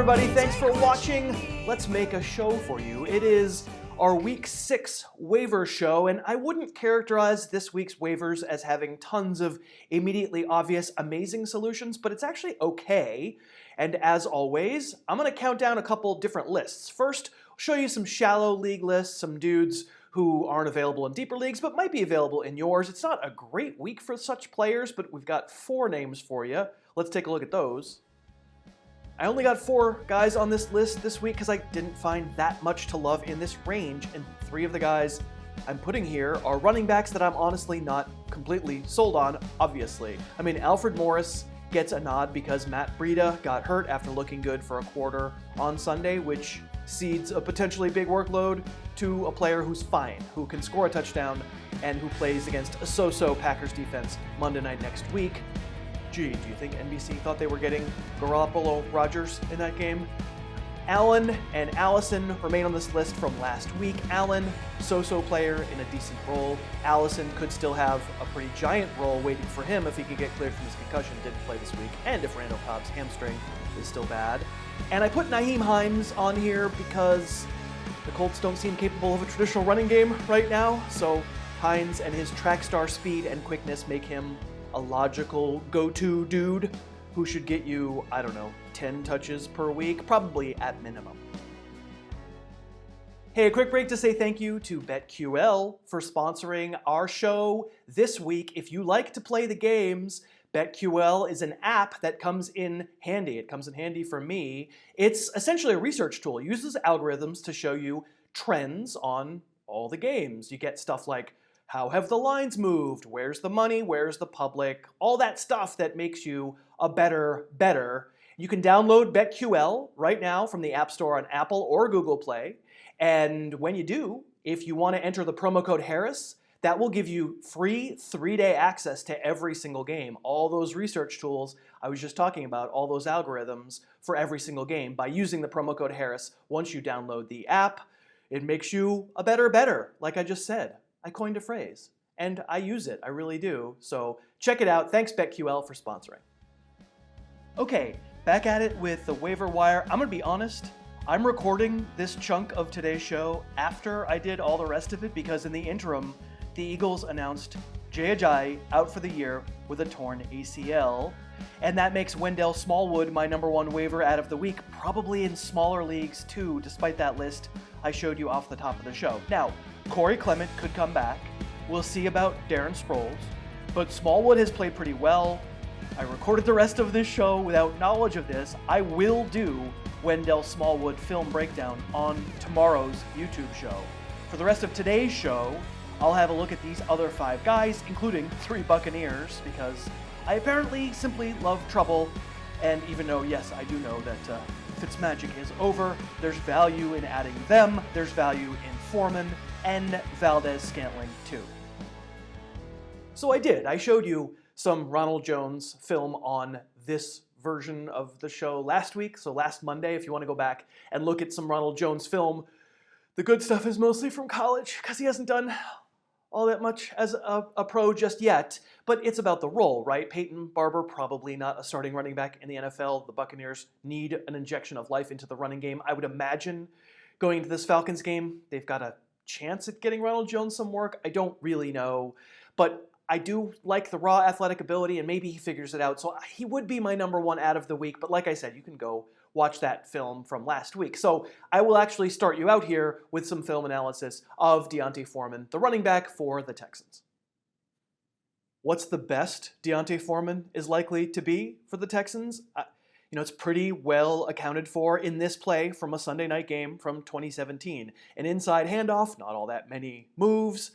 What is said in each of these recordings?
everybody. Thanks for watching. Let's make a show for you. It is our Week 6 waiver show, and I wouldn't characterize this week's waivers as having tons of immediately obvious, amazing solutions, but it's actually okay. And as always, I'm going to count down a couple different lists. First, I'll show you some shallow league lists, some dudes who aren't available in deeper leagues, but might be available in yours. It's not a great week for such players, but we've got 4 names for you. Let's take a look at those. I only got 4 guys on this list this week because I didn't find that much to love in this range, and 3 of the guys I'm putting here are running backs that I'm honestly not completely sold on, obviously. I mean, Alfred Morris gets a nod because Matt Breida got hurt after looking good for a quarter on Sunday, which cedes a potentially big workload to a player who's fine, who can score a touchdown, and who plays against a so-so Packers defense Monday night next week. Gee, do you think NBC thought they were getting Garoppolo Rodgers in that game? Allen and Allison remain on this list from last week. Allen, so-so player in a decent role. Allison could still have a pretty giant role waiting for him if he could get cleared from his concussion, didn't play this week, and if Randall Cobb's hamstring is still bad. And I put Nyheim Hines on here because the Colts don't seem capable of a traditional running game right now, so Hines and his track star speed and quickness make him a logical go-to dude who should get you, I don't know, 10 touches per week, probably at minimum. Hey, a quick break to say thank you to BetQL for sponsoring our show this week. If you like to play the games, BetQL is an app that comes in handy. It comes in handy for me. It's essentially a research tool. It uses algorithms to show you trends on all the games. You get stuff like, how have the lines moved? Where's the money? Where's the public? All that stuff that makes you a better bettor. You can download BetQL right now from the App Store on Apple or Google Play. And when you do, if you want to enter the promo code Harris, that will give you free 3-day access to every single game. All those research tools I was just talking about, all those algorithms for every single game by using the promo code Harris once you download the app. It makes you a better bettor, like I just said. I coined a phrase, and I use it, I really do. So check it out. Thanks, BetQL, for sponsoring. Okay, back at it with the waiver wire. I'm gonna be honest, I'm recording this chunk of today's show after I did all the rest of it because in the interim, the Eagles announced Jay Ajayi out for the year with a torn ACL, and that makes Wendell Smallwood my #1 waiver out of the week, probably in smaller leagues too, despite that list I showed you off the top of the show. Now, Corey Clement could come back. We'll see about Darren Sproles, but Smallwood has played pretty well. I recorded the rest of this show without knowledge of this. I will do Wendell Smallwood film breakdown on tomorrow's YouTube show. For the rest of today's show, I'll have a look at these other 5 guys, including 3 Buccaneers, because I apparently simply love trouble, and even though, yes, I do know that Fitzmagic is over, there's value in adding them, there's value in Foreman, and Valdez-Scantling too. So I did. I showed you some Ronald Jones film on this version of the show last week, so last Monday, if you want to go back and look at some Ronald Jones film. The good stuff is mostly from college, because he hasn't done all that much as a pro just yet, but it's about the role, right? Peyton Barber, probably not a starting running back in the NFL. The Buccaneers need an injection of life into the running game. I would imagine going into this Falcons game, they've got a chance at getting Ronald Jones some work. I don't really know, but I do like the raw athletic ability, and maybe he figures it out. So he would be my #1 out of the week, but like I said, you can go watch that film from last week. So I will actually start you out here with some film analysis of Deonte Foreman, the running back for the Texans. What's the best Deonte Foreman is likely to be for the Texans? It's pretty well accounted for in this play from a Sunday night game from 2017. An inside handoff, not all that many moves,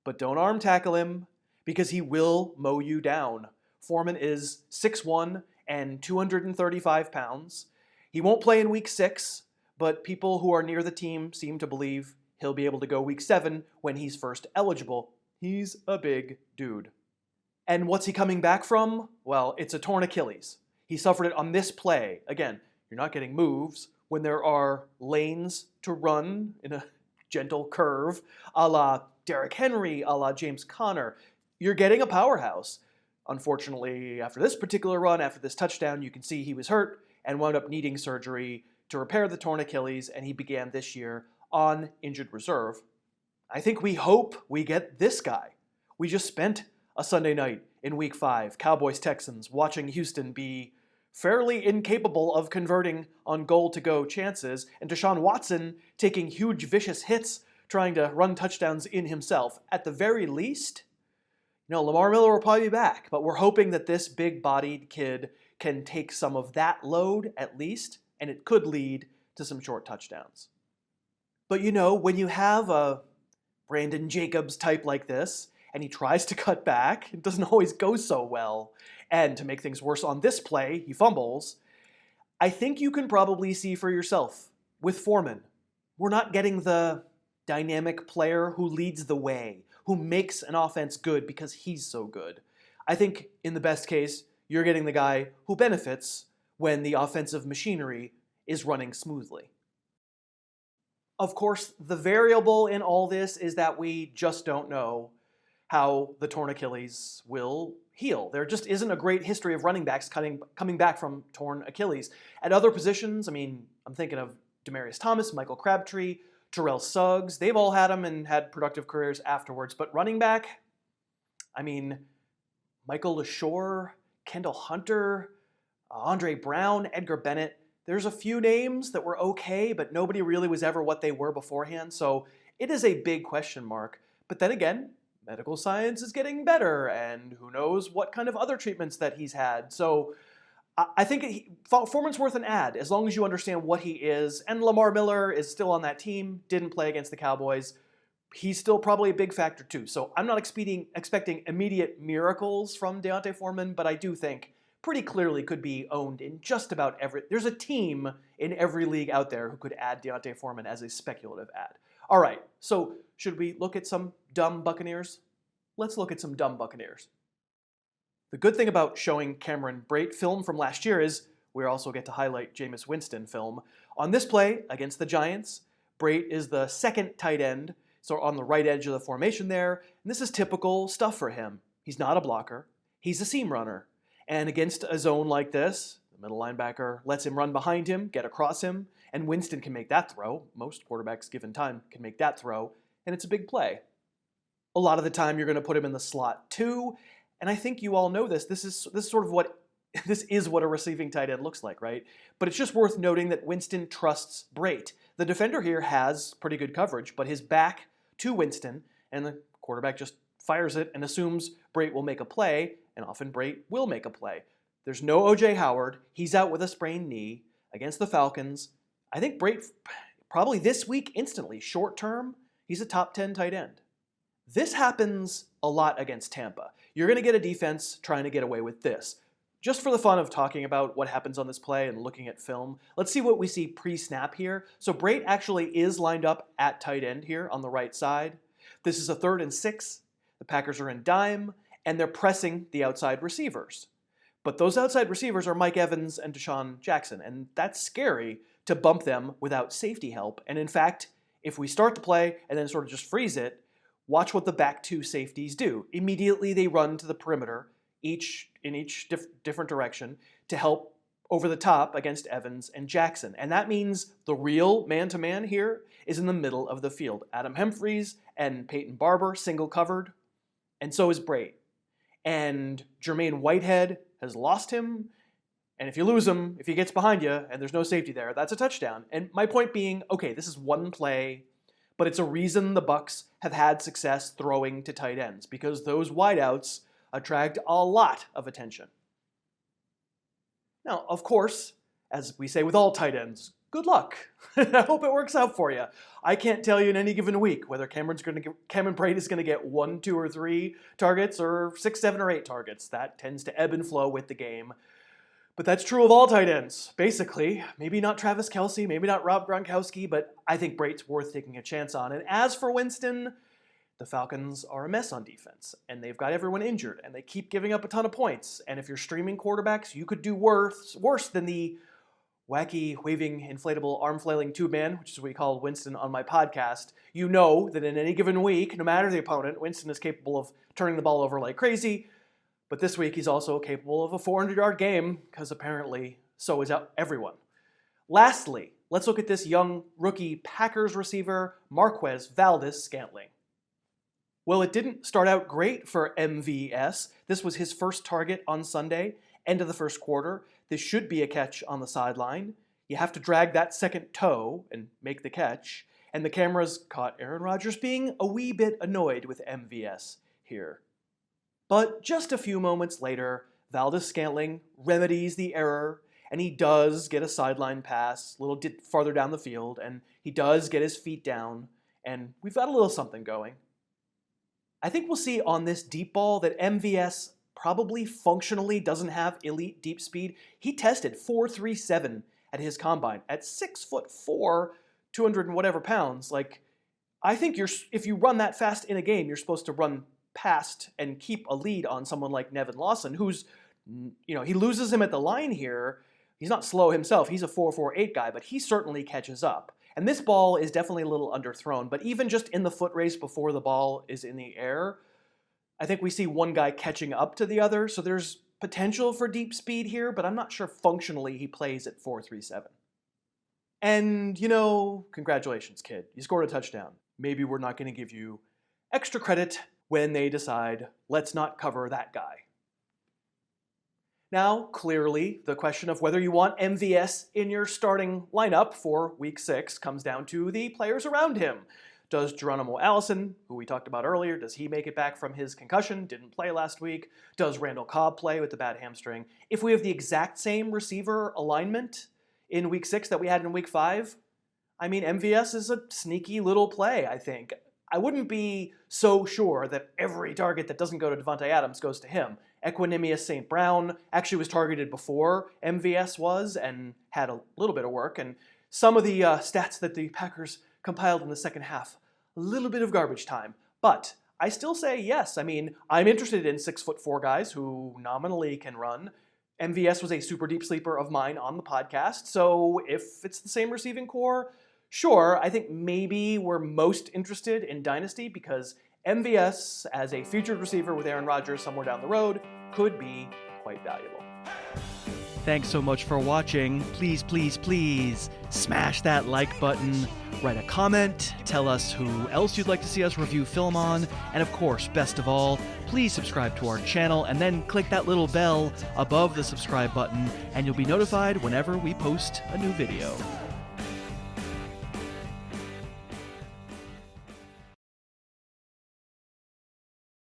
but don't arm tackle him because he will mow you down. Foreman is 6'1" and 235 pounds. He won't play in week 6, but people who are near the team seem to believe he'll be able to go week 7 when he's first eligible. He's a big dude. And what's he coming back from? Well, it's a torn Achilles. He suffered it on this play. Again, you're not getting moves when there are lanes to run in a gentle curve, a la Derrick Henry, a la James Conner. You're getting a powerhouse. Unfortunately, after this particular run, after this touchdown, you can see he was hurt and wound up needing surgery to repair the torn Achilles, and he began this year on injured reserve. I think we hope we get this guy. We just spent a Sunday night in Week 5, Cowboys-Texans, watching Houston be fairly incapable of converting on goal-to-go chances, and Deshaun Watson taking huge vicious hits trying to run touchdowns in himself. At the very least, Lamar Miller will probably be back, but we're hoping that this big-bodied kid can take some of that load at least, and it could lead to some short touchdowns. But when you have a Brandon Jacobs type like this, and he tries to cut back, it doesn't always go so well. And to make things worse on this play, he fumbles. I think you can probably see for yourself with Foreman, we're not getting the dynamic player who leads the way, who makes an offense good because he's so good. I think in the best case, you're getting the guy who benefits when the offensive machinery is running smoothly. Of course, the variable in all this is that we just don't know how the torn Achilles will heal. There just isn't a great history of running backs coming back from torn Achilles. At other positions, I'm thinking of Demaryius Thomas, Michael Crabtree, Terrell Suggs. They've all had them and had productive careers afterwards. But running back, Michael LaShore, Kendall Hunter, Andre Brown, Edgar Bennett. There's a few names that were okay, but nobody really was ever what they were beforehand. So it is a big question mark. But then again, medical science is getting better, and who knows what kind of other treatments that he's had. So I think Foreman's worth an ad as long as you understand what he is. And Lamar Miller is still on that team, didn't play against the Cowboys. He's still probably a big factor too. So I'm not expecting immediate miracles from Deonte Foreman, but I do think pretty clearly could be owned in just about there's a team in every league out there who could add Deonte Foreman as a speculative ad. All right, so should we look at some dumb Buccaneers? Let's look at some dumb Buccaneers. The good thing about showing Cameron Brate film from last year is we also get to highlight Jameis Winston film. On this play against the Giants, Brate is the second tight end, so on the right edge of the formation there, and this is typical stuff for him. He's not a blocker, he's a seam runner. And against a zone like this, the middle linebacker lets him run behind him, get across him, and Winston can make that throw. Most quarterbacks given time can make that throw, and it's a big play. A lot of the time you're going to put him in the slot too, and I think you all know this. This is what a receiving tight end looks like, right? But it's just worth noting that Winston trusts Brate. The defender here has pretty good coverage, but his back to Winston, and the quarterback just fires it and assumes Brate will make a play, and often Brate will make a play. There's no O.J. Howard. He's out with a sprained knee against the Falcons. I think Brate, probably this week instantly, short term, he's a top 10 tight end. This happens a lot against Tampa. You're going to get a defense trying to get away with this. Just for the fun of talking about what happens on this play and looking at film, let's see what we see pre-snap here. So Brate actually is lined up at tight end here on the right side. This is a 3rd and 6. The Packers are in dime, and they're pressing the outside receivers. But those outside receivers are Mike Evans and Deshaun Jackson, and that's scary to bump them without safety help. And in fact, if we start the play and then sort of just freeze it, watch what the back two safeties do. Immediately they run to the perimeter, each different direction, to help over the top against Evans and Jackson. And that means the real man-to-man here is in the middle of the field. Adam Humphries and Peyton Barber single covered, and so is Brate. And Jermaine Whitehead has lost him, and if you lose him, if he gets behind you and there's no safety there, that's a touchdown. And my point being, okay, this is one play, but it's a reason the Bucs have had success throwing to tight ends, because those wideouts attract a lot of attention. Now, of course, as we say with all tight ends, good luck. I hope it works out for you. I can't tell you in any given week whether Cameron Brate is going to get 1, 2, or 3 targets or 6, 7, or 8 targets. That tends to ebb and flow with the game. But that's true of all tight ends, basically. Maybe not Travis Kelce, maybe not Rob Gronkowski, but I think Brate's worth taking a chance on. And as for Winston, the Falcons are a mess on defense, and they've got everyone injured, and they keep giving up a ton of points. And if you're streaming quarterbacks, you could do worse than the wacky, waving, inflatable, arm-flailing tube-man, which is what we call Winston on my podcast. You know that in any given week, no matter the opponent, Winston is capable of turning the ball over like crazy. But this week, he's also capable of a 400-yard game, because apparently so is everyone. Lastly, let's look at this young rookie Packers receiver, Marquez Valdes-Scantling. Well, it didn't start out great for MVS. This was his first target on Sunday, end of the first quarter. This should be a catch on the sideline. You have to drag that second toe and make the catch. And the cameras caught Aaron Rodgers being a wee bit annoyed with MVS here. But just a few moments later, Valdez-Scantling remedies the error, and he does get a sideline pass a little farther down the field, and he does get his feet down, and we've got a little something going. I think we'll see on this deep ball that MVS probably functionally doesn't have elite deep speed. He tested 4.37 at his combine at 6'4", 200 and whatever pounds. Like, I think if you run that fast in a game, you're supposed to run past and keep a lead on someone like Nevin Lawson, who's, he loses him at the line here. He's not slow himself. He's a 4.48 guy, but he certainly catches up. And this ball is definitely a little underthrown, but even just in the foot race before the ball is in the air, I think we see one guy catching up to the other, so there's potential for deep speed here, but I'm not sure functionally he plays at 4.37. And, congratulations, kid. You scored a touchdown. Maybe we're not going to give you extra credit when they decide, let's not cover that guy. Now, clearly, the question of whether you want MVS in your starting lineup for Week 6 comes down to the players around him. Does Geronimo Allison, who we talked about earlier, does he make it back from his concussion? Didn't play last week. Does Randall Cobb play with the bad hamstring? If we have the exact same receiver alignment in Week 6 that we had in Week 5, MVS is a sneaky little play, I think. I wouldn't be so sure that every target that doesn't go to Devontae Adams goes to him. Equanimous St. Brown actually was targeted before MVS was and had a little bit of work. And some of the stats that the Packers compiled in the second half, a little bit of garbage time. But I still say yes. I'm interested in 6'4" guys who nominally can run. MVS was a super deep sleeper of mine on the podcast. So if it's the same receiving core, sure, I think maybe we're most interested in Dynasty because MVS, as a featured receiver with Aaron Rodgers somewhere down the road, could be quite valuable. Thanks so much for watching. Please, please, please smash that like button, write a comment, tell us who else you'd like to see us review film on, and of course, best of all, please subscribe to our channel and then click that little bell above the subscribe button and you'll be notified whenever we post a new video.